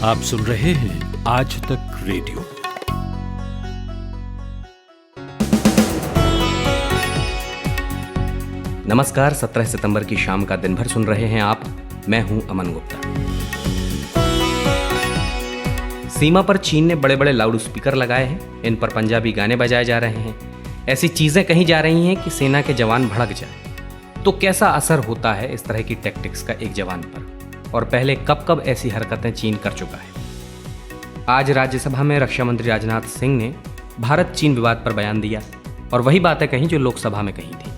आप सुन रहे हैं आज तक रेडियो। नमस्कार, 17 सितंबर की शाम का दिन भर सुन रहे हैं आप। मैं हूं अमन गुप्ता। सीमा पर चीन ने बड़े बड़े लाउड स्पीकर लगाए हैं। इन पर पंजाबी गाने बजाए जा रहे हैं। ऐसी चीजें कही जा रही हैं कि सेना के जवान भड़क जाए। तो कैसा असर होता है इस तरह की टैक्टिक्स का एक जवान पर, और पहले कब कब ऐसी हरकतें चीन कर चुका है। आज राज्यसभा में रक्षा मंत्री राजनाथ सिंह ने भारत चीन विवाद पर बयान दिया और वही बातें कहीं जो लोकसभा में कही थी।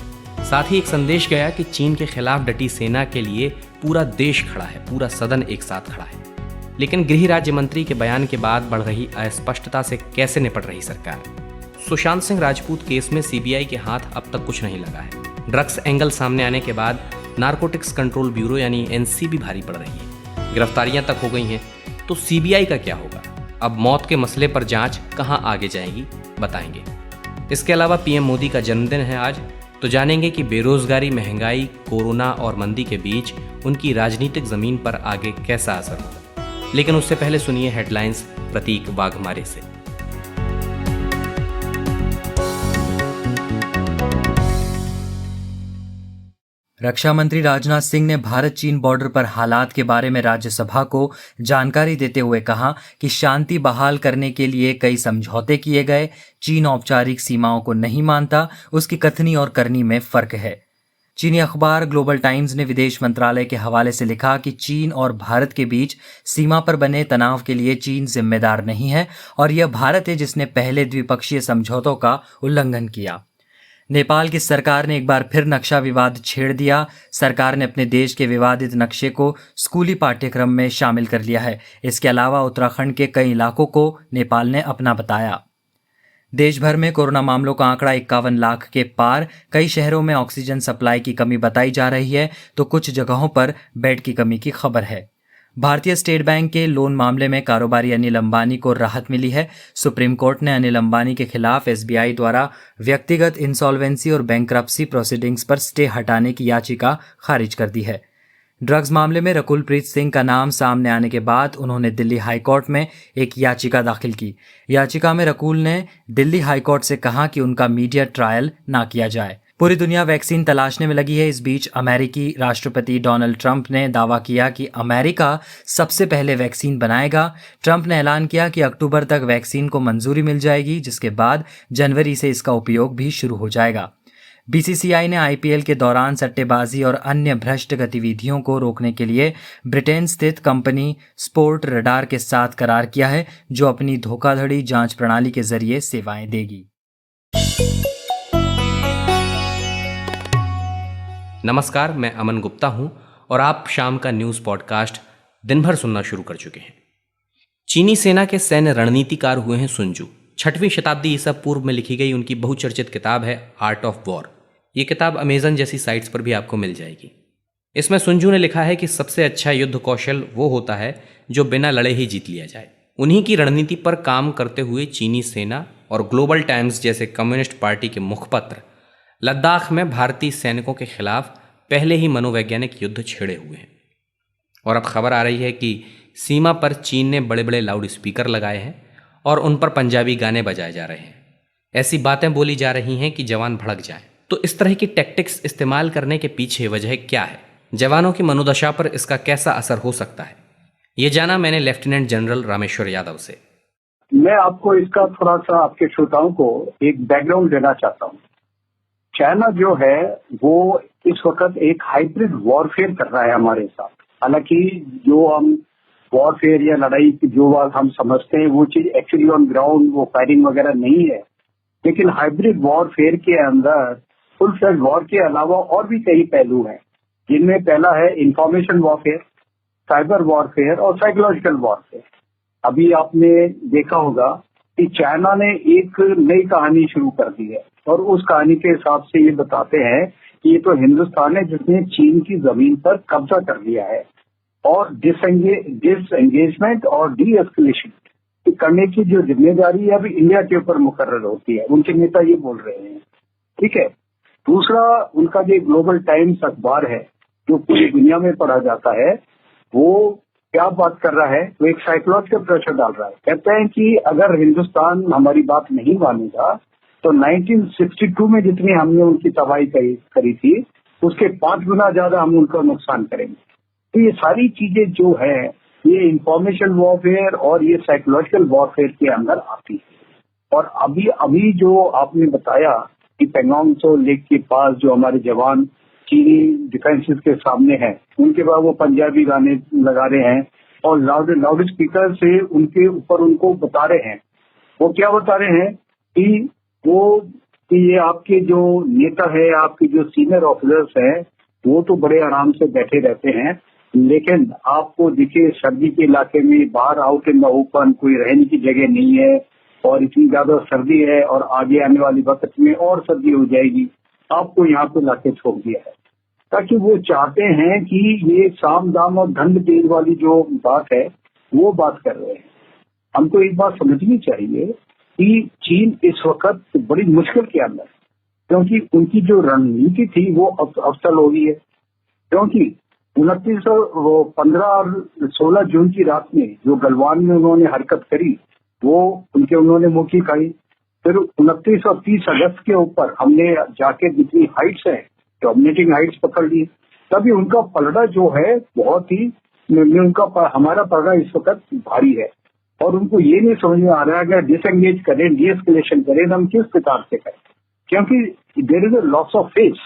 साथ ही एक संदेश गया कि चीन के खिलाफ डटी सेना के लिए पूरा देश खड़ा है, पूरा सदन एक साथ खड़ा है। लेकिन गृह राज्य मंत्री के बयान के बाद बढ़ रही अस्पष्टता से कैसे निपट रही सरकार। सुशांत सिंह राजपूत केस में सीबीआई के हाथ अब तक कुछ नहीं लगा है। ड्रग्स एंगल सामने आने के बाद नारकोटिक्स कंट्रोल ब्यूरो यानी एनसीबी भारी पड़ रही है। गिरफ्तारियां तक हो गई हैं, तो सीबीआई का क्या होगा। अब मौत के मसले पर जांच कहां आगे जाएगी, बताएंगे। इसके अलावा पीएम मोदी का जन्मदिन है आज, तो जानेंगे कि बेरोजगारी, महंगाई, कोरोना और मंदी के बीच उनकी राजनीतिक जमीन पर आगे कैसा असर होगा। लेकिन उससे पहले सुनिए हेडलाइंस प्रतीक वाघमारे से। रक्षा मंत्री राजनाथ सिंह ने भारत चीन बॉर्डर पर हालात के बारे में राज्यसभा को जानकारी देते हुए कहा कि शांति बहाल करने के लिए कई समझौते किए गए। चीन औपचारिक सीमाओं को नहीं मानता, उसकी कथनी और करनी में फर्क है। चीनी अखबार ग्लोबल टाइम्स ने विदेश मंत्रालय के हवाले से लिखा कि चीन और भारत के बीच सीमा पर बने तनाव के लिए चीन जिम्मेदार नहीं है और यह भारत है जिसने पहले द्विपक्षीय समझौतों का उल्लंघन किया। नेपाल की सरकार ने एक बार फिर नक्शा विवाद छेड़ दिया। सरकार ने अपने देश के विवादित नक्शे को स्कूली पाठ्यक्रम में शामिल कर लिया है। इसके अलावा उत्तराखंड के कई इलाकों को नेपाल ने अपना बताया। देश भर में कोरोना मामलों का आंकड़ा 51 लाख के पार। कई शहरों में ऑक्सीजन सप्लाई की कमी बताई जा रही है, तो कुछ जगहों पर बेड की कमी की खबर है। भारतीय स्टेट बैंक के लोन मामले में कारोबारी अनिल अंबानी को राहत मिली है। सुप्रीम कोर्ट ने अनिल अंबानी के खिलाफ एसबीआई द्वारा व्यक्तिगत इंसॉल्वेंसी और बैंक्रप्सी प्रोसीडिंग्स पर स्टे हटाने की याचिका खारिज कर दी है। ड्रग्स मामले में रकुलप्रीत सिंह का नाम सामने आने के बाद उन्होंने दिल्ली हाईकोर्ट में एक याचिका दाखिल की। याचिका में रकुल ने दिल्ली हाईकोर्ट से कहा कि उनका मीडिया ट्रायल ना किया जाए। पूरी दुनिया वैक्सीन तलाशने में लगी है। इस बीच अमेरिकी राष्ट्रपति डोनाल्ड ट्रंप ने दावा किया कि अमेरिका सबसे पहले वैक्सीन बनाएगा। ट्रंप ने ऐलान किया कि अक्टूबर तक वैक्सीन को मंजूरी मिल जाएगी, जिसके बाद जनवरी से इसका उपयोग भी शुरू हो जाएगा। बीसीसीआई ने आईपीएल के दौरान सट्टेबाजी और अन्य भ्रष्ट गतिविधियों को रोकने के लिए ब्रिटेन स्थित कंपनी स्पोर्ट रडार के साथ करार किया है, जो अपनी धोखाधड़ी जांच प्रणाली के जरिए सेवाएं देगी। नमस्कार, मैं अमन गुप्ता हूं और आप शाम का न्यूज़ पॉडकास्ट दिन भर सुनना शुरू कर चुके हैं। चीनी सेना के सैन्य रणनीतिकार हुए हैं सुन जू। 6वीं शताब्दी ईसा पूर्व में लिखी गई उनकी बहुचर्चित किताब है आर्ट ऑफ वॉर। ये किताब अमेजन जैसी साइट्स पर भी आपको मिल जाएगी। इसमें सुन जू ने लिखा है कि सबसे अच्छा युद्ध कौशल वो होता है जो बिना लड़े ही जीत लिया जाए। उन्हीं की रणनीति पर काम करते हुए चीनी सेना और ग्लोबल टाइम्स जैसे कम्युनिस्ट पार्टी के मुखपत्र लद्दाख में भारतीय सैनिकों के खिलाफ पहले ही मनोवैज्ञानिक युद्ध छेड़े हुए हैं। और अब खबर आ रही है कि सीमा पर चीन ने बड़े बड़े लाउड स्पीकर लगाए हैं और उन पर पंजाबी गाने बजाए जा रहे हैं। ऐसी बातें बोली जा रही हैं कि जवान भड़क जाएं। तो इस तरह की टैक्टिक्स इस्तेमाल करने के पीछे वजह क्या है? जवानों की मनोदशा पर इसका कैसा असर हो सकता है? ये जाना मैंने लेफ्टिनेंट जनरल रामेश्वर यादव से। मैं आपको इसका थोड़ा सा आपके श्रोताओं को एक बैकग्राउंड देना चाहता हूँ। चाइना जो है वो इस वक्त एक हाइब्रिड वॉरफेयर कर रहा है हमारे साथ। हालांकि जो हम वॉरफेयर या लड़ाई की जो बात हम समझते हैं वो चीज एक्चुअली ऑन ग्राउंड वो फायरिंग वगैरह नहीं है। लेकिन हाइब्रिड वॉरफेयर के अंदर फुल फ्लैग वॉर के अलावा और भी कई पहलू हैं, जिनमें पहला है इंफॉर्मेशन वॉरफेयर, साइबर वॉरफेयर और साइकोलॉजिकल वॉरफेयर। अभी आपने देखा होगा कि चाइना ने एक नई कहानी शुरू कर दी है और उस कहानी के हिसाब से ये बताते हैं कि ये तो हिंदुस्तान है जिसने चीन की जमीन पर कब्जा कर लिया है और डिसएंगेजमेंट और डी एस्केलेशन करने की जो जिम्मेदारी है अभी इंडिया के ऊपर मुकर्रर होती है। उनके नेता ये बोल रहे हैं। ठीक है। दूसरा, उनका जो ग्लोबल टाइम्स अखबार है जो पूरी दुनिया में पढ़ा जाता है, वो क्या बात कर रहा है, वो एक साइकोलॉजिकल प्रेशर डाल रहा है। कहते हैं कि अगर हिंदुस्तान हमारी बात नहीं मानेगा तो 1962 में जितनी हमने उनकी तबाही करी थी उसके 5 गुना ज्यादा हम उनका नुकसान करेंगे। तो ये सारी चीजें जो है ये इंफॉर्मेशन वॉरफेयर और ये साइकोलॉजिकल वॉरफेयर के अंदर आती है। और अभी जो आपने बताया कि पेंगोंग त्सो लेक के पास जो हमारे जवान चीनी डिफेंसेस के सामने हैं, उनके बाद वो पंजाबी गाने लगा रहे हैं और लाउड स्पीकर से उनके ऊपर उनको बता रहे हैं। वो क्या बता रहे हैं कि ये आपके जो नेता है, आपके जो सीनियर ऑफिसर्स हैं, वो तो बड़े आराम से बैठे रहते हैं, लेकिन आपको देखिए सर्दी के इलाके में बाहर आउट इन द ओपन कोई रहने की जगह नहीं है और इतनी ज्यादा सर्दी है और आगे आने वाली वक्त में और सर्दी हो जाएगी, आपको यहाँ पे लाके छोड़ दिया है। ताकि वो चाहते हैं कि ये साम दाम और धन तेज वाली जो बात है वो बात कर रहे हैं। हमको एक बात समझनी चाहिए कि चीन इस वक्त बड़ी मुश्किल के अंदर, क्योंकि उनकी जो रणनीति थी वो अफसल हो गई है। क्योंकि 15 और 16 जून की रात में जो गलवान में उन्होंने हरकत करी वो उन्होंने मुंह की खाई। फिर 29 और 30 अगस्त के ऊपर हमने जाके जितनी हाइट्स है, डोमिनेटिंग हाइट्स पकड़ ली, तभी उनका पलड़ा जो है बहुत ही हमारा पलड़ा इस वक्त भारी है। और उनको ये नहीं समझ में आ रहा है अगर डिसएंगेज करें, डीएस्केलेशन करें, हम किस प्रकार से करें, क्योंकि there is a loss of face.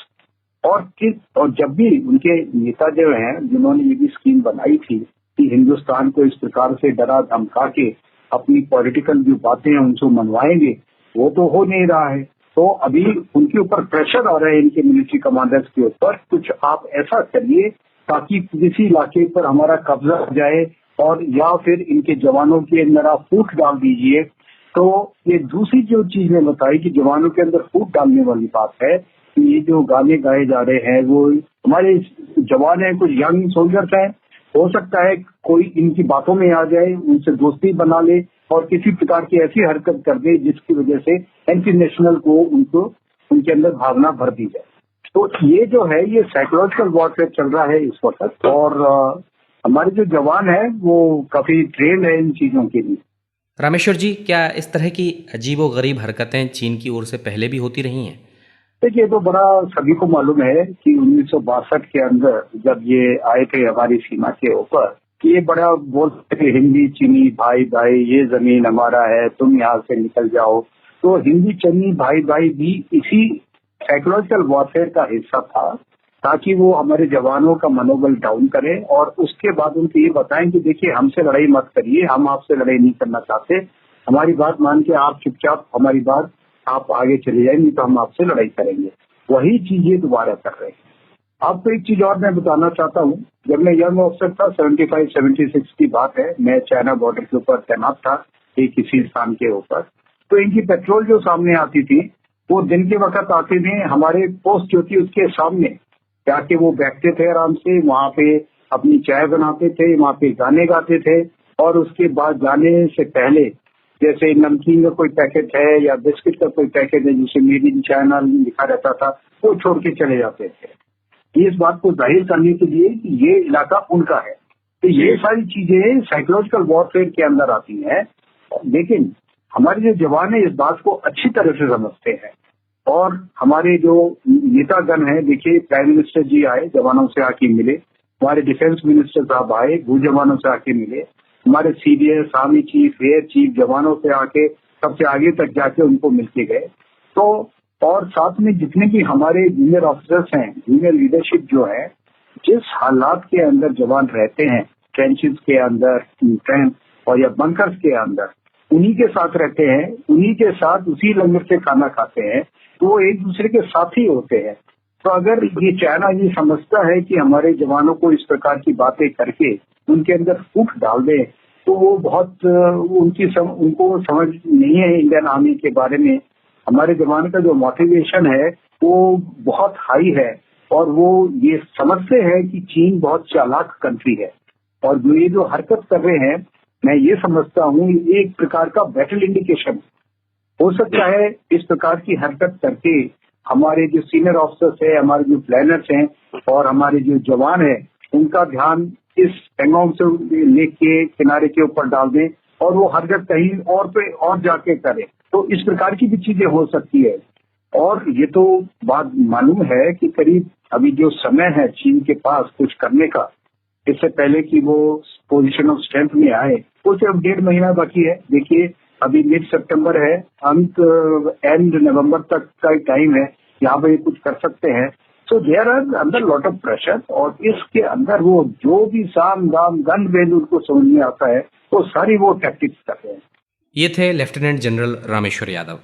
और जब भी उनके नेता जो हैं जिन्होंने ये भी स्कीम बनाई थी कि हिंदुस्तान को इस प्रकार से डरा धमका के अपनी पॉलिटिकल जो बातें हैं उनसे मनवाएंगे, वो तो हो नहीं रहा है। तो अभी उनके ऊपर प्रेशर आ रहा है इनके मिलिट्री कमांडर्स के ऊपर, कुछ आप ऐसा करिए ताकि किसी इलाके पर हमारा कब्जा हो जाए और या फिर इनके जवानों के अंदर आप फूट डाल दीजिए। तो ये दूसरी जो चीज मैं बताई कि जवानों के अंदर फूट डालने वाली बात है कि ये जो गाने गाए जा रहे हैं वो हमारे जवान हैं, कुछ यंग सोल्जर्स हैं, हो सकता है कोई इनकी बातों में आ जाए, उनसे दोस्ती बना ले और किसी प्रकार की ऐसी हरकत कर दे जिसकी वजह से एंटी नेशनल को उनके अंदर भावना भर दी जाए। तो ये जो है ये साइकोलॉजिकल वॉरफेयर चल रहा है इस वक्त। और हमारे जो जवान है वो काफी ट्रेंड है इन चीजों के लिए। रामेश्वर जी, क्या इस तरह की अजीबोगरीब हरकतें चीन की ओर से पहले भी होती रही हैं? देखिए, तो बड़ा सभी को मालूम है कि 1962 के अंदर जब ये आए थे हमारी सीमा के ऊपर कि ये बड़ा बोलते थे हिंदी चीनी भाई भाई, ये जमीन हमारा है, तुम यहाँ से निकल जाओ। तो हिंदी चीनी भाई भाई भी इसी साइकोलॉजिकल वॉरफेयर का हिस्सा था ताकि वो हमारे जवानों का मनोबल डाउन करें और उसके बाद उनको ये बताएं कि देखिए हमसे लड़ाई मत करिए, हम आपसे लड़ाई नहीं करना चाहते, हमारी बात मान के आप चुपचाप हमारी बात आप आगे चले जाएंगे तो हम आपसे लड़ाई करेंगे। वही चीज ये दोबारा कर रहे हैं। आपको एक चीज और मैं बताना चाहता हूँ, जब मैं यंग ऑफिसर था 75-76 की बात है, मैं चाइना बॉर्डर के ऊपर तैनात था एक किसी स्थान के ऊपर, तो इनकी पेट्रोल जो सामने आती थी वो दिन के वक्त आते थे, हमारे पोस्ट जो थी उसके सामने जाके वो बैठते थे आराम से, वहां पे अपनी चाय बनाते थे, वहां पे गाने गाते थे और उसके बाद जाने से पहले जैसे नमकीन का कोई पैकेट है या बिस्किट का कोई पैकेट है जिसे मेड इन चाइना लिखा रहता था वो छोड़ के चले जाते थे। इस बात को जाहिर करने के लिए कि ये इलाका उनका है। तो ये सारी चीजें साइकोलॉजिकल वॉरफेयर के अंदर आती हैं, लेकिन हमारे जो जवान है इस बात को अच्छी तरह से समझते हैं। और हमारे जो नेतागण हैं, देखिए प्राइम मिनिस्टर जी आए, जवानों से आके मिले, हमारे डिफेंस मिनिस्टर साहब आए, भू जवानों से आके मिले, हमारे CDS, army chief, air chief जवानों से आके सबसे आगे तक जाके उनको मिलके गए। तो और साथ में जितने भी हमारे जूनियर ऑफिसर्स हैं, जूनियर लीडरशिप जो है, जिस हालात के अंदर जवान रहते हैं, ट्रेंचेस के अंदर और या बंकर्स के अंदर, उन्हीं के साथ रहते हैं, उन्हीं के साथ उसी लंगर से खाना खाते हैं, तो वो एक दूसरे के साथी होते हैं। तो अगर ये चाइना ये समझता है कि हमारे जवानों को इस प्रकार की बातें करके उनके अंदर फूट डाल दे, तो वो बहुत उनको समझ नहीं है इंडियन आर्मी के बारे में। हमारे जवान का जो मोटिवेशन है वो बहुत हाई है और वो ये समझते हैं कि चीन बहुत चालाक कंट्री है और जो ये जो हरकत कर रहे हैं, मैं ये समझता हूँ एक प्रकार का बैटल इंडिकेशन हो सकता है। इस प्रकार की हरकत करके हमारे जो सीनियर ऑफिसर्स है, हमारे जो प्लानर्स हैं और हमारे जो जवान है, उनका ध्यान इस पेंगोंग से लेक के किनारे के ऊपर डाल दें और वो हर जगह कहीं और पे और जाके करें। तो इस प्रकार की भी चीजें हो सकती है। और ये तो बात मालूम है कि करीब अभी जो समय है चीन के पास कुछ करने का, इससे पहले कि वो पोजीशन ऑफ स्ट्रेंथ में आए, वो सिर्फ 1.5 महीना बाकी है। देखिए अभी मिड सितंबर है, अंत एंड नवंबर तक का टाइम है, यहाँ पे कुछ कर सकते हैं। सो देयर आर अंदर लॉट ऑफ प्रेशर, और इसके अंदर वो जो भी साम दाम गन वेल उनको समझ में आता है वो सारी वो टैक्टिक्स कर रहे हैं। ये थे लेफ्टिनेंट जनरल रामेश्वर यादव।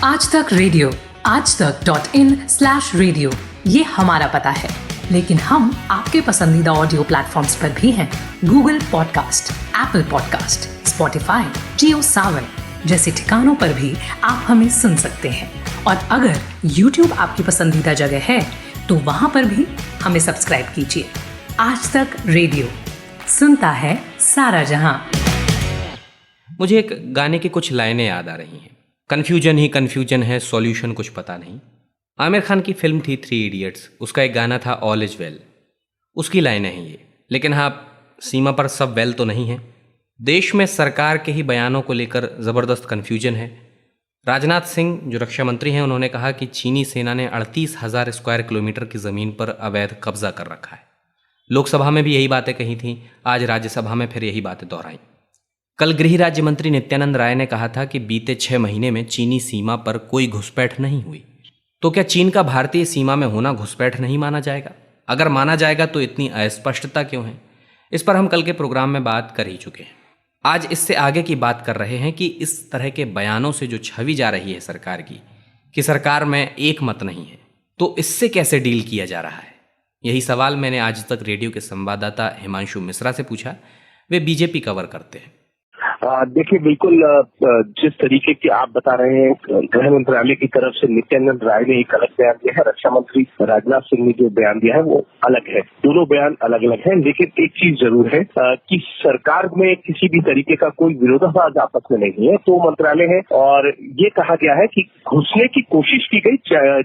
आज तक रेडियो aajtak.in/radio ये हमारा पता है, लेकिन हम आपके पसंदीदा ऑडियो प्लेटफॉर्म्स पर भी हैं। Google podcast, Apple podcast, Spotify, Jio Saavn जैसे ठिकानों पर भी आप हमें सुन सकते हैं। और अगर YouTube आपकी पसंदीदा जगह है तो वहां पर भी हमें सब्सक्राइब कीजिए। आज तक रेडियो, सुनता है सारा जहां। मुझे एक गाने की कुछ लाइनें याद आ रही हैं। कन्फ्यूजन ही कन्फ्यूजन है, सॉल्यूशन कुछ पता नहीं। आमिर खान की फिल्म थी 3 इडियट्स, उसका एक गाना था ऑल इज वेल, उसकी लाइनें हैं ये। लेकिन हाँ, सीमा पर सब वेल तो नहीं है। देश में सरकार के ही बयानों को लेकर ज़बरदस्त कन्फ्यूजन है। राजनाथ सिंह जो रक्षा मंत्री हैं, उन्होंने कहा कि चीनी सेना ने 38,000 स्क्वायर किलोमीटर की ज़मीन पर अवैध कब्जा कर रखा है। लोकसभा में भी यही बातें कही थीं, आज राज्यसभा में फिर यही बातें दोहराईं। कल गृह राज्य मंत्री नित्यानंद राय ने कहा था कि बीते 6 महीने में चीनी सीमा पर कोई घुसपैठ नहीं हुई। तो क्या चीन का भारतीय सीमा में होना घुसपैठ नहीं माना जाएगा? अगर माना जाएगा तो इतनी अस्पष्टता क्यों है? इस पर हम कल के प्रोग्राम में बात कर ही चुके हैं। आज इससे आगे की बात कर रहे हैं कि इस तरह के बयानों से जो छवि जा रही है सरकार की, कि सरकार में एक मत नहीं है, तो इससे कैसे डील किया जा रहा है? यही सवाल मैंने आज तक रेडियो के संवाददाता हिमांशु मिश्रा से पूछा। वे बीजेपी कवर करते हैं। देखिए, बिल्कुल जिस तरीके की आप बता रहे हैं, गृह मंत्रालय की तरफ से नित्यानंद राय ने एक अलग बयान दिया है, रक्षा मंत्री राजनाथ सिंह ने जो बयान दिया है वो अलग है। दोनों बयान अलग अलग हैं, लेकिन एक चीज जरूर है कि सरकार में किसी भी तरीके का कोई विरोधाभास आपस में नहीं है। 2 मंत्रालय है और ये कहा गया है कि घुसने की कोशिश की गई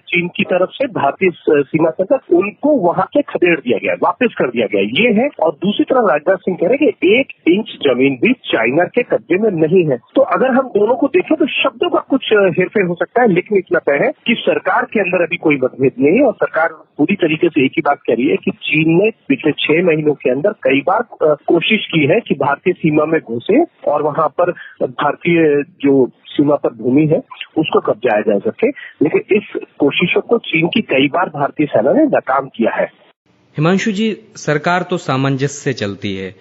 चीन की तरफ से भारतीय सीमा तक, उनको वहां से खदेड़ दिया गया, वापस कर दिया गया, ये है। और दूसरी तरफ राजनाथ सिंह कह रहे हैं कि 1 इंच जमीन भी चाइना के कब्जे में नहीं है। तो अगर हम दोनों को देखें तो शब्दों का कुछ हेरफेर हो सकता है, लेकिन इतना तय है कि सरकार के अंदर अभी कोई मतभेद नहीं है और सरकार पूरी तरीके से एक ही बात कह रही है कि चीन ने पिछले 6 महीनों के अंदर कई बार कोशिश की है कि भारतीय सीमा में घुसे और वहां पर भारतीय जो सीमा पर भूमि है उसको कब्जाया जा सके, लेकिन इस कोशिशों को चीन की कई बार भारतीय सेना ने नाकाम किया है। हिमांशु जी, सरकार तो सामंजस्य से चलती है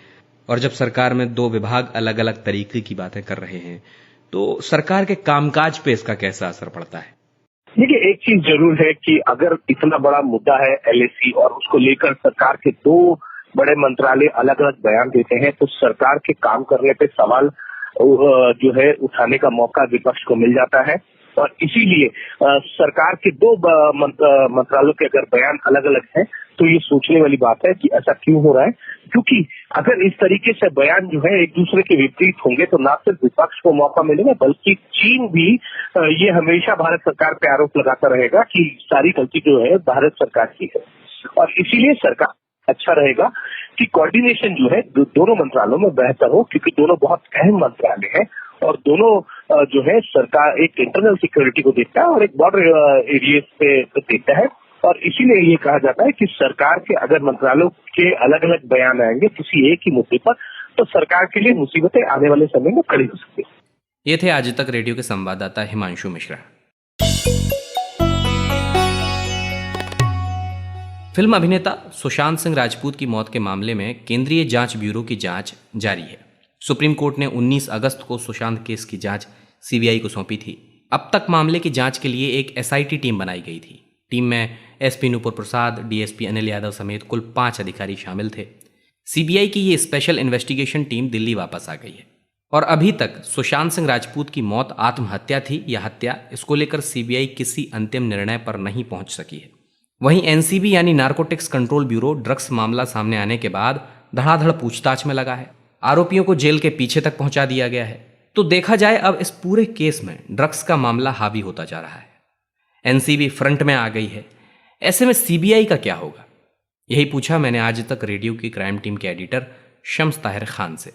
और जब सरकार में 2 विभाग अलग अलग तरीके की बातें कर रहे हैं तो सरकार के कामकाज पे इसका कैसा असर पड़ता है? देखिए, एक चीज जरूर है कि अगर इतना बड़ा मुद्दा है एलएसी और उसको लेकर सरकार के 2 बड़े मंत्रालय अलग अलग बयान देते हैं तो सरकार के काम करने पे सवाल जो है उठाने का मौका विपक्ष को मिल जाता है। और इसीलिए सरकार के 2 मंत्रालयों के अगर बयान अलग अलग हैं तो ये सोचने वाली बात है कि ऐसा क्यों हो रहा है, क्योंकि अगर इस तरीके से बयान जो है एक दूसरे के विपरीत होंगे तो ना सिर्फ विपक्ष को मौका मिलेगा बल्कि चीन भी ये हमेशा भारत सरकार पे आरोप लगाता रहेगा कि सारी गलती जो है भारत सरकार की है। और इसीलिए सरकार अच्छा रहेगा कि कोऑर्डिनेशन जो है दोनों मंत्रालयों में बेहतर हो, क्योंकि दोनों बहुत अहम मंत्रालय हैं और दोनों जो है सरकार एक इंटरनल सिक्योरिटी को देखता है और एक बॉर्डर एरिया पे देखता है। और इसीलिए ये कहा जाता है कि सरकार के अगर मंत्रालयों के अलग अलग बयान आएंगे किसी एक ही मुद्दे पर तो सरकार के लिए मुसीबतें आने वाले समय में खड़ी हो सकती है। ये थे आज तक रेडियो के संवाददाता हिमांशु मिश्रा। फिल्म अभिनेता सुशांत सिंह राजपूत की मौत के मामले में केंद्रीय जांच ब्यूरो की जांच जारी है। सुप्रीम कोर्ट ने 19 अगस्त को सुशांत केस की जांच सीबीआई को सौंपी थी। अब तक मामले की जांच के लिए एक एसआईटी टीम बनाई गई थी। टीम में एसपी नूपुर प्रसाद, डीएसपी अनिल यादव समेत कुल 5 अधिकारी शामिल थे। सीबीआई की ये स्पेशल इन्वेस्टिगेशन टीम दिल्ली वापस आ गई है और अभी तक सुशांत सिंह राजपूत की मौत आत्महत्या थी या हत्या, इसको लेकर सीबीआई किसी अंतिम निर्णय पर नहीं पहुंच सकी है। वहीं एनसीबी यानी नारकोटिक्स कंट्रोल ब्यूरो ड्रग्स मामला सामने आने के बाद धड़ाधड़ पूछताछ में लगा है। आरोपियों को जेल के पीछे तक पहुंचा दिया गया है। तो देखा जाए अब इस पूरे केस में ड्रग्स का मामला हावी होता जा रहा है। एनसीबी फ्रंट में आ गई है। ऐसे में सीबीआई का क्या होगा? यही पूछा मैंने आज तक रेडियो की क्राइम टीम के एडिटर शम्स ताहिर खान से।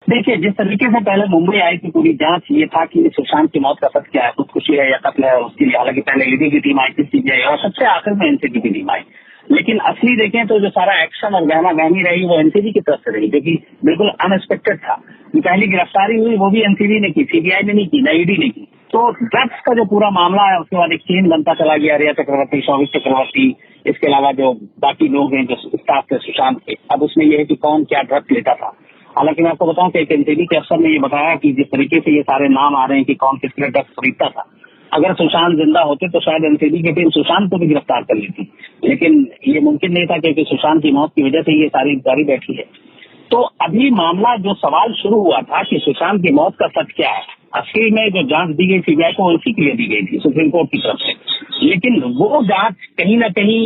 देखिए, जिस तरीके से पहले मुंबई आई थी पूरी जांच, ये था कि सुशांत की मौत का सच क्या है, खुदकुशी है या कत्ल है, उसके लिए हालांकि पहले ईडी की टीम आई थी, सीबीआई, और सबसे आखिर में एनसीबी की टीम आई। लेकिन असली देखें तो जो सारा एक्शन और गहमा गहमी रही वो एनसीबी की तरफ से रही, जो कि बिल्कुल अनएक्सपेक्टेड था। पहली गिरफ्तारी हुई वो भी एनसीबी ने की, सीबीआई ने नहीं की, न ईडी ने की। तो ड्रग्स का जो पूरा मामला है उसके बाद एक चेन बनता चला गया, रिया चक्रवर्ती, शौविक चक्रवर्ती, इसके अलावा जो बाकी लोग हैं जो स्टाफ थे सुशांत के। अब उसमें यह है कि कौन क्या ड्रग्स लेता था। हालांकि मैं आपको बताऊं कि एक एनसीबी के अफसर ने ये बताया कि जिस तरीके से ये सारे नाम आ रहे हैं कि कौन किस तरह ड्रग्स खरीदता था, अगर सुशांत जिंदा होते तो शायद एनसीबी की टीम सुशांत को भी गिरफ्तार कर लेती, लेकिन ये मुमकिन नहीं था क्योंकि सुशांत की मौत की वजह से ये सारी इंक्वायरी बैठी है। तो अभी मामला जो सवाल शुरू हुआ था कि सुशांत की मौत का सच क्या है, असली में जो जांच दी गई सीबीआई को उसी के लिए दी गई थी सुप्रीम कोर्ट की तरफ से। लेकिन वो जांच कहीं ना कहीं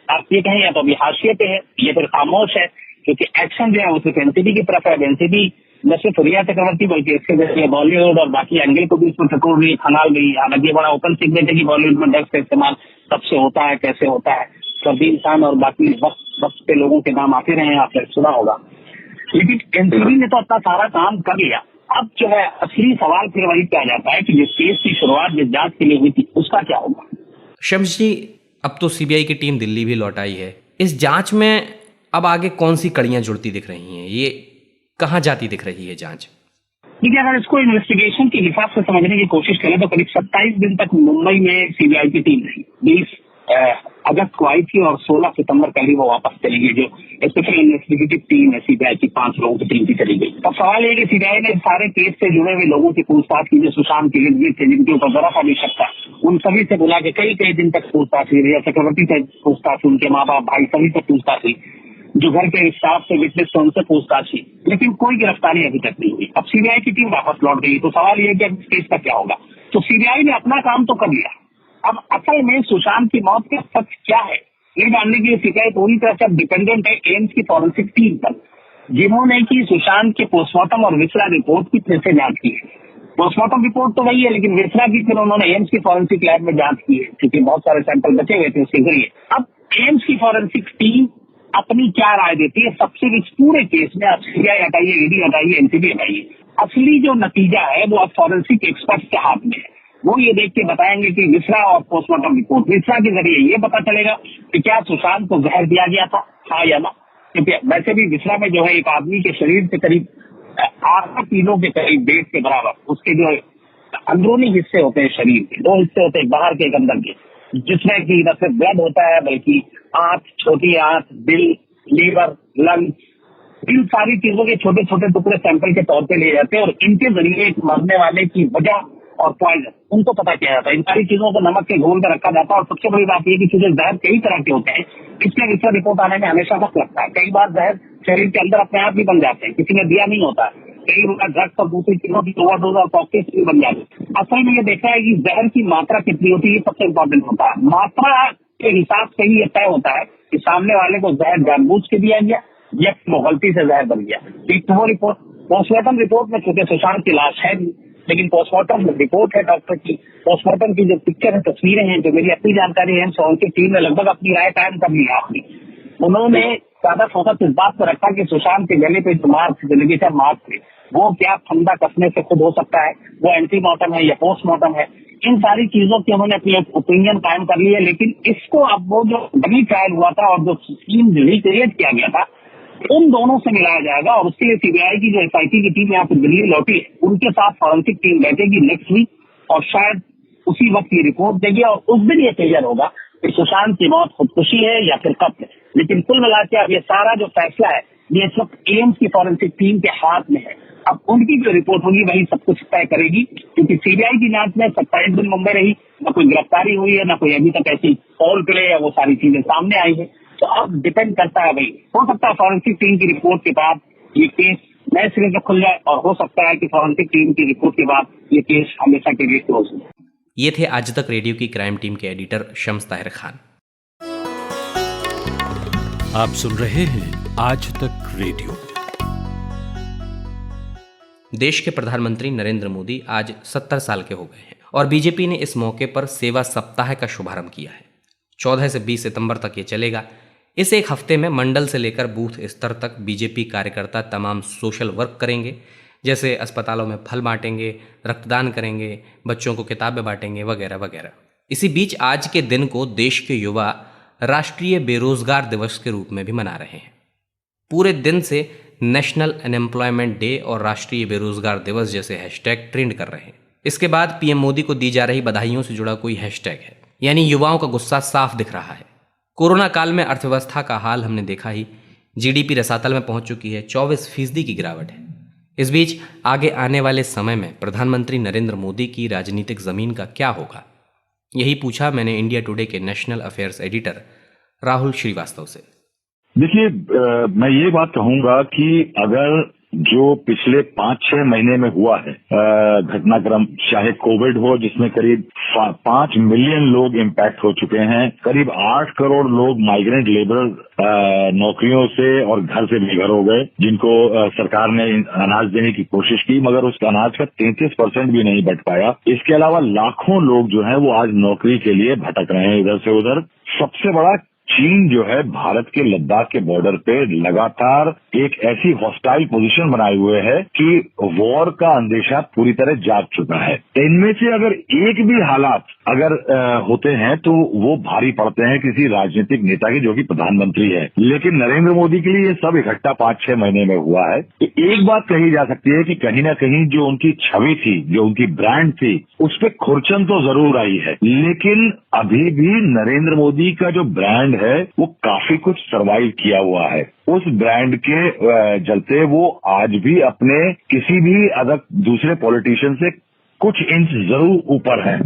आप ये कहें या तो अभी हाशिए पे है या फिर खामोश है, क्योंकि एक्शन जो है वो सिर्फ एनसीबी की तरफ है। एनसीबी न सिर्फ रिया चक्रवर्ती बल्कि इसके जरिए बॉलीवुड और बाकी एंगल को भी इसमें टटोल रही, खंगाल गई। हालांकि बड़ा ओपन सीक्रेट है कि बॉलीवुड में ड्रग्स का इस्तेमाल कब से होता है, कैसे होता है, फरदीन खान और बाकी वक्त पे लोगों के नाम आते रहे, आपने सुना होगा। लेकिन एनसीबी ने तो अपना सारा काम कर लिया। अब जो है असली सवाल फिर वही पे आ जाता है कि जिस केस की शुरुआत जिस जांच के लिए हुई थी उसका क्या होगा। शम्स जी, अब तो सीबीआई की टीम दिल्ली भी लौट आई है। इस जांच में अब आगे कौन सी कड़ियां जुड़ती दिख रही हैं, ये कहाँ जाती दिख रही है जांच? देखिए, अगर इसको इन्वेस्टिगेशन के हिसाब से समझने की कोशिश करें तो करीब 27 दिन तक मुंबई में सीबीआई की टीम रही। 20 अगस्त को आई थी और 16 सितंबर पहले वो वापस चली गई। जो स्पेशल इन्वेस्टिगेटिव टीम है सीबीआई की, 5 लोगों की टीम की चली गई। अब सवाल ये कि सीबीआई ने सारे केस से जुड़े हुए लोगों की पूछताछ की, जो सुशांत के लिए थे, जिनके ऊपर जरा सा भी शक था, उन सभी से बुला के कई दिन तक पूछताछ हुई। रिया चक्रवर्ती से पूछताछ, उनके माँ बाप, भाई, सभी से पूछताछ हुई। जो घर के स्टाफ से विटनेस थे उनसे पूछताछ हुई, लेकिन कोई गिरफ्तारी अभी तक नहीं हुई। अब सीबीआई की टीम वापस लौट गई, तो सवाल ये है कि अब इस केस का क्या होगा। तो सीबीआई ने अपना काम तो कर लिया, अब असल में सुशांत की मौत का सच क्या है ये जानने के लिए सीबीआई पूरी तरह से डिपेंडेंट है एम्स की फॉरेंसिक टीम पर, जिन्होंने की सुशांत के पोस्टमार्टम और विसरा रिपोर्ट की फिर से जांच की है। पोस्टमार्टम रिपोर्ट तो वही है, लेकिन विसरा की फिर उन्होंने एम्स की फॉरेंसिक लैब में जांच की है, क्योंकि बहुत सारे सैंपल बचे हुए थे उसके जरिए। अब एम्स की फॉरेंसिक टीम अपनी क्या राय देती है सबसे इस पूरे केस में। अब सीबीआई हटाइए, ईडी हटाइए, एनसीबी हटाइए, असली जो नतीजा है वो अब फॉरेंसिक एक्सपर्ट के हाथ में है। वो ये देख के बताएंगे कि विसरा और पोस्टमार्टम रिपोर्ट, विसरा के जरिए ये पता चलेगा कि क्या सुशांत को जहर दिया गया था, हाँ या ना। क्योंकि वैसे भी विसरा में जो है एक आदमी के शरीर से करीब 8 किलो के करीब वेट के बराबर उसके जो अंदरूनी हिस्से होते हैं शरीर के, 2 हिस्से होते हैं, बाहर के एक अंदर के, जिसमें कि न सिर्फ ब्लड होता है बल्कि आंत, छोटी आंत, दिल, लीवर, लंग्स, इन सारी चीजों के छोटे छोटे टुकड़े सैंपल के तौर पे लिए जाते हैं और इनके जरिए एक मरने वाले की वजह और पॉइजन उनको पता किया जाता है। इन सारी चीजों को नमक के घोल में रखा जाता है और सबसे बड़ी बात यह कि चूंकि जहर कई तरह के होते हैं, इसलिए इसका रिपोर्ट आने में हमेशा वक्त लगता है। कई बार जहर शरीर के अंदर अपने आप भी बन जाते हैं, किसी ने दिया नहीं होता है। कई बार ड्रग्स और दूसरी चीजों की ओवरडोज और कॉकटेल भी बन जाती है। असल में ये देखा है कि जहर की मात्रा कितनी होती है, ये सबसे इम्पोर्टेंट होता है। मात्रा के हिसाब से ही यह तय होता है कि सामने वाले को जहर जानबूझ के दिया गया या वो गलती से जहर बन गया। एक वो रिपोर्ट पोस्टमार्टम रिपोर्ट में चूंकि सुशांत की लाश है, लेकिन पोस्टमार्टम रिपोर्ट है डॉक्टर की, पोस्टमार्टम की जो पिक्चर है, तस्वीरें हैं, जो मेरी अपनी जानकारी है, उनकी टीम ने लगभग अपनी राय कायम कर ली अपनी। उन्होंने ज्यादा फोकस इस बात पर रखा कि सुशांत के गले पे जो मार्क थे, लिगेचर मार्क थे, वो क्या फंदा कसने से खुद हो सकता है, वो एंटीमॉर्टम है या पोस्टमार्टम है। इन सारी चीजों की उन्होंने अपनी ओपिनियन कायम कर ली है। लेकिन इसको अब वो जो डमी ट्रायल हुआ था और जो स्कीम रिक्रिएट किया गया था, उन दोनों से मिलाया जाएगा और उसके लिए सीबीआई की जो एसआईटी की टीम यहाँ पे दिल्ली लौटी है, उनके साथ फॉरेंसिक टीम बैठेगी नेक्स्ट वीक और शायद उसी वक्त ये रिपोर्ट देगी और उस दिन ये क्लियर होगा कि सुशांत की मौत खुदकुशी है या फिर कत्ल है। लेकिन कुल मिलाकर अब ये सारा जो फैसला है ये इस वक्त एम्स की फॉरेंसिक टीम के हाथ में है। अब उनकी जो रिपोर्ट होगी वही सब कुछ तय करेगी, क्योंकि सीबीआई की जांच में 27 दिन मुंबई रही, न कोई गिरफ्तारी हुई है, न कोई अभी तक ऐसी कॉल प्ले या वो सारी चीजें सामने आई है। तो अब डिपेंड करता है भाई, हो सकता है फॉरेंसिक टीम की रिपोर्ट के बाद ये केस नए सिरे से खुल जाए और हो सकता है कि फॉरेंसिक टीम की रिपोर्ट के बाद ये केस हमेशा के लिए क्लोज हो जाए। ये थे आज तक रेडियो की क्राइम टीम के एडिटर शम्स ताहिर खान। आप सुन रहे हैं आज तक रेडियो। देश के प्रधानमंत्री नरेंद्र मोदी आज 70 साल के हो गए हैं और बीजेपी ने इस मौके पर सेवा सप्ताह का शुभारंभ किया है। 14 से 20 सितंबर तक ये चलेगा। इस एक हफ्ते में मंडल से लेकर बूथ स्तर तक बीजेपी कार्यकर्ता तमाम सोशल वर्क करेंगे, जैसे अस्पतालों में फल बांटेंगे, रक्तदान करेंगे, बच्चों को किताबें बांटेंगे वगैरह वगैरह। इसी बीच आज के दिन को देश के युवा राष्ट्रीय बेरोजगार दिवस के रूप में भी मना रहे हैं। पूरे दिन से नेशनल अनएम्प्लॉयमेंट डे और राष्ट्रीय बेरोजगार दिवस जैसे हैशटैग ट्रेंड कर रहे हैं। इसके बाद पीएम मोदी को दी जा रही बधाइयों से जुड़ा कोई हैशटैग है, यानी युवाओं का गुस्सा साफ दिख रहा है। कोरोना काल में अर्थव्यवस्था का हाल हमने देखा ही, जीडीपी रसातल में पहुंच चुकी है, 24% की गिरावट है। इस बीच आगे आने वाले समय में प्रधानमंत्री नरेंद्र मोदी की राजनीतिक जमीन का क्या होगा, यही पूछा मैंने इंडिया टुडे के national affairs editor Rahul Shrivastava से। देखिए, मैं ये बात कहूंगा कि अगर जो पिछले 5-6 महीने में हुआ है घटनाक्रम, चाहे कोविड हो जिसमें करीब 5 मिलियन लोग इम्पैक्ट हो चुके हैं, करीब 8 करोड़ लोग माइग्रेंट लेबर नौकरियों से और घर से बेघर हो गए, जिनको सरकार ने अनाज देने की कोशिश की मगर उस अनाज का 33% भी नहीं बट पाया। इसके अलावा लाखों लोग जो हैं वो आज नौकरी के लिए भटक रहे हैं इधर से उधर। सबसे बड़ा चीन जो है भारत के लद्दाख के बॉर्डर पे लगातार एक ऐसी हॉस्टाइल पोजीशन बनाए हुए है कि वॉर का अंदेशा पूरी तरह जाग चुका है। इनमें से अगर एक भी हालात अगर होते हैं तो वो भारी पड़ते हैं किसी राजनीतिक नेता के जो कि प्रधानमंत्री है, लेकिन नरेंद्र मोदी के लिए ये सब इकट्ठा 5-6 महीने में हुआ है। एक बात कही जा सकती है कि कहीं ना कहीं जो उनकी छवि थी, जो उनकी ब्रांड थी, उस पर खुरचन तो जरूर आई है, लेकिन अभी भी नरेंद्र मोदी का जो ब्रांड है वो काफी कुछ सरवाइव किया हुआ है। उस ब्रांड के चलते वो आज भी अपने किसी भी अदर दूसरे पॉलिटिशियन से कुछ इंच जरूर ऊपर है।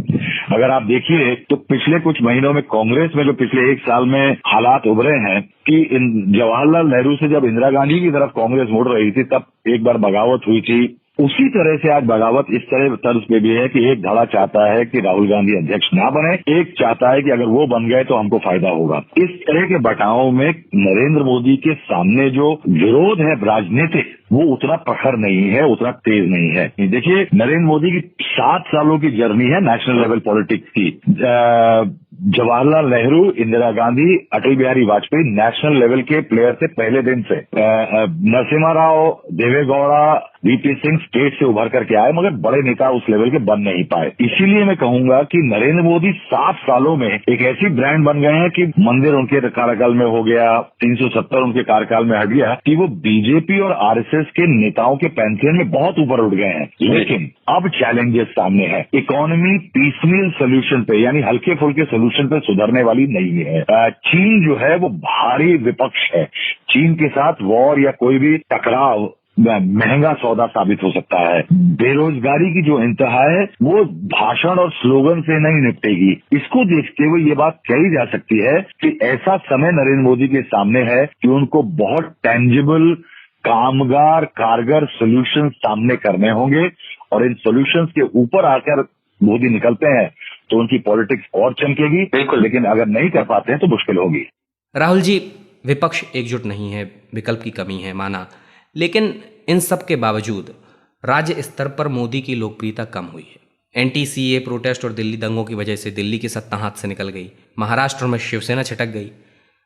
अगर आप देखिए तो पिछले कुछ महीनों में कांग्रेस में जो पिछले 1 साल में हालात उभरे हैं कि जवाहरलाल नेहरू से जब इंदिरा गांधी की तरफ कांग्रेस मुड़ रही थी तब एक बार बगावत हुई थी, उसी तरह से आज बगावत इस तरह तर्ज पे भी है कि एक धड़ा चाहता है कि राहुल गांधी अध्यक्ष ना बने, एक चाहता है कि अगर वो बन गए तो हमको फायदा होगा। इस तरह के बटावों में नरेंद्र मोदी के सामने जो विरोध है राजनीतिक, वो उतना प्रखर नहीं है, उतना तेज नहीं है। देखिए, नरेंद्र मोदी की 7 सालों की जर्नी है नेशनल लेवल पॉलिटिक्स की। जवाहरलाल नेहरू, इंदिरा गांधी, अटल बिहारी वाजपेयी नेशनल लेवल के प्लेयर थे पहले दिन से। नरसिम्हा राव, देवेगौड़ा, वीपी सिंह स्टेट से उभर करके आए मगर बड़े नेता उस लेवल के बन नहीं पाए। इसीलिए मैं कहूंगा कि नरेंद्र मोदी 7 सालों में एक ऐसी ब्रांड बन गए हैं कि मंदिर उनके कार्यकाल में हो गया, 370 उनके कार्यकाल में हट गया कि वो बीजेपी और आरएसएस के नेताओं के पैंथियन में बहुत ऊपर उठ गए हैं। लेकिन अब चैलेंजेस सामने है। इकोनॉमी पीसमील सोल्यूशन पे, यानी हल्के फुल्के सोल्यूशन पे सुधरने वाली नहीं है। चीन जो है वो भारी विपक्ष है। चीन के साथ वॉर या कोई भी टकराव महंगा सौदा साबित हो सकता है। बेरोजगारी की जो इंतहा है वो भाषण और स्लोगन से नहीं निपटेगी। इसको देखते हुए ये बात कही जा सकती है कि ऐसा समय नरेंद्र मोदी के सामने है कि उनको बहुत टेंजिबल, कामगार, कारगर सोल्यूशन सामने करने होंगे और इन सोल्यूशंस के ऊपर आकर मोदी निकलते हैं तो उनकी पॉलिटिक्स और चमकेगी। बिल्कुल, लेकिन अगर नहीं कर पाते हैं तो मुश्किल होगी। राहुल जी, विपक्ष एकजुट नहीं है, विकल्प की कमी है, माना, लेकिन इन सब के बावजूद राज्य स्तर पर मोदी की लोकप्रियता कम हुई है। एंटी-सीए प्रोटेस्ट और दिल्ली दंगों की वजह से दिल्ली की सत्ता हाथ से निकल गई, महाराष्ट्र में शिवसेना छटक गई,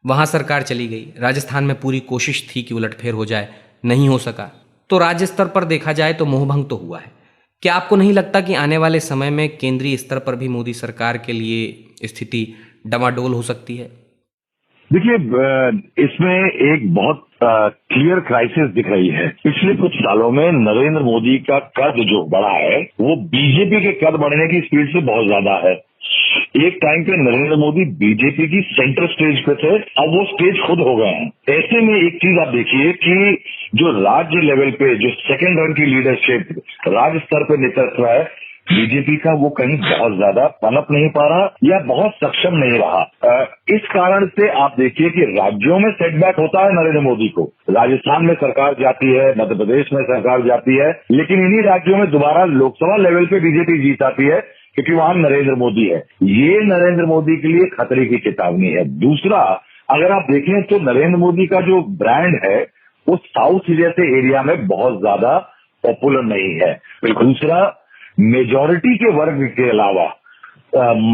वहां सरकार चली गई, राजस्थान में पूरी कोशिश थी कि उलटफेर हो जाए, नहीं हो सका। तो राज्य स्तर पर देखा जाए तो मोहभंग तो हुआ है। क्या आपको नहीं लगता कि आने वाले समय में केंद्रीय स्तर पर भी मोदी सरकार के लिए स्थिति डमाडोल हो सकती है? देखिए, इसमें एक बहुत क्लियर क्राइसिस दिख रही है। पिछले कुछ सालों में नरेंद्र मोदी का कद जो बढ़ा है वो बीजेपी के कद बढ़ने की स्पीड से बहुत ज्यादा है। एक टाइम पे नरेंद्र मोदी बीजेपी की सेंटर स्टेज पे थे, अब वो स्टेज खुद हो गए हैं। ऐसे में एक चीज आप देखिए कि जो राज्य लेवल पे जो सेकेंड रन की लीडरशिप राज्य स्तर पे नेतृत्व है बीजेपी का, वो कहीं बहुत ज्यादा पनप नहीं पा रहा या बहुत सक्षम नहीं रहा। इस कारण से आप देखिए कि राज्यों में सेटबैक होता है नरेंद्र मोदी को। राजस्थान में सरकार जाती है, मध्य प्रदेश में सरकार जाती है, लेकिन इन्हीं राज्यों में दोबारा लोकसभा लेवल पे बीजेपी जीत आती है क्योंकि वहां नरेंद्र मोदी है। ये नरेंद्र मोदी के लिए खतरे की चेतावनी है। दूसरा, अगर आप देखें तो नरेंद्र मोदी का जो ब्रांड है वो साउथ जैसे एरिया में बहुत ज्यादा पॉपुलर नहीं है। दूसरा, मेजॉरिटी के वर्ग के अलावा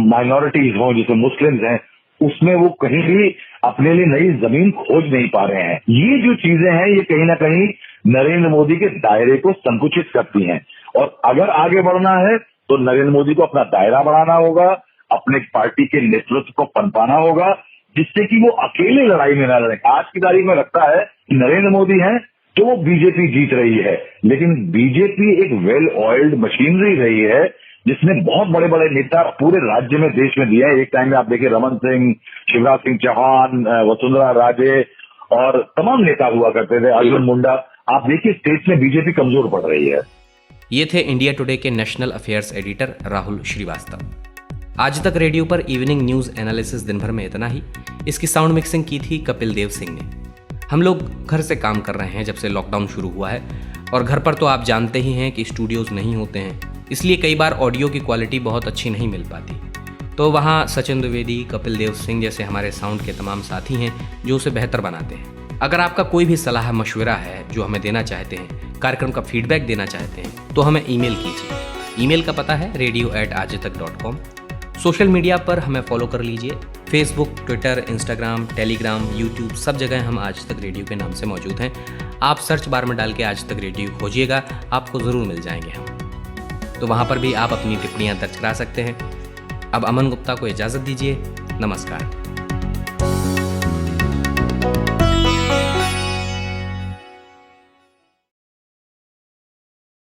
माइनॉरिटीज हों, जैसे मुस्लिम्स हैं, उसमें वो कहीं भी अपने लिए नई जमीन खोज नहीं पा रहे हैं। ये जो चीजें हैं ये कहीं ना कहीं नरेंद्र मोदी के दायरे को संकुचित करती हैं। और अगर आगे बढ़ना है तो नरेंद्र मोदी को अपना दायरा बढ़ाना होगा, अपने पार्टी के नेतृत्व को पनपाना होगा, जिससे कि वो अकेले लड़ाई में न लड़े। आज की तारीख में लगता है कि नरेंद्र मोदी हैं तो वो बीजेपी जीत रही है, लेकिन बीजेपी एक वेल ऑयल्ड मशीनरी रही है जिसने बहुत बड़े बड़े नेता पूरे राज्य में, देश में दिए हैं। एक टाइम में आप देखिए रमन सिंह, शिवराज सिंह चौहान, वसुंधरा राजे और तमाम नेता हुआ करते थे, अर्जुन मुंडा। आप देखिए स्टेट में बीजेपी कमजोर पड़ रही है। ये थे इंडिया टुडे के national affairs editor Rahul Shrivastava. Aaj Tak radio पर इवनिंग न्यूज एनालिसिस दिन भर में इतना ही। इसकी साउंड मिक्सिंग की थी कपिल देव सिंह ने। हम लोग घर से काम कर रहे हैं जब से लॉकडाउन शुरू हुआ है, और घर पर तो आप जानते ही हैं कि स्टूडियोज नहीं होते हैं, इसलिए कई बार ऑडियो की क्वालिटी बहुत अच्छी नहीं मिल पाती। तो वहाँ सचिन द्विवेदी, कपिल देव सिंह जैसे हमारे साउंड के तमाम साथी हैं जो उसे बेहतर बनाते हैं। अगर आपका कोई भी सलाह मशवरा है जो हमें देना चाहते हैं, कार्यक्रम का फीडबैक देना चाहते हैं, तो हमें ईमेल कीजिए। ईमेल का पता है radio@aajtak.com। सोशल मीडिया पर हमें फॉलो कर लीजिए। Facebook, Twitter, Instagram, Telegram, YouTube, सब जगह हम आज तक रेडियो के नाम से मौजूद हैं। आप सर्च बार में डाल के आज तक रेडियो खोजिएगा, आपको ज़रूर मिल जाएंगे हम। तो वहाँ पर भी आप अपनी टिप्पणियाँ दर्ज करा सकते हैं। अब अमन गुप्ता को इजाज़त दीजिए। नमस्कार।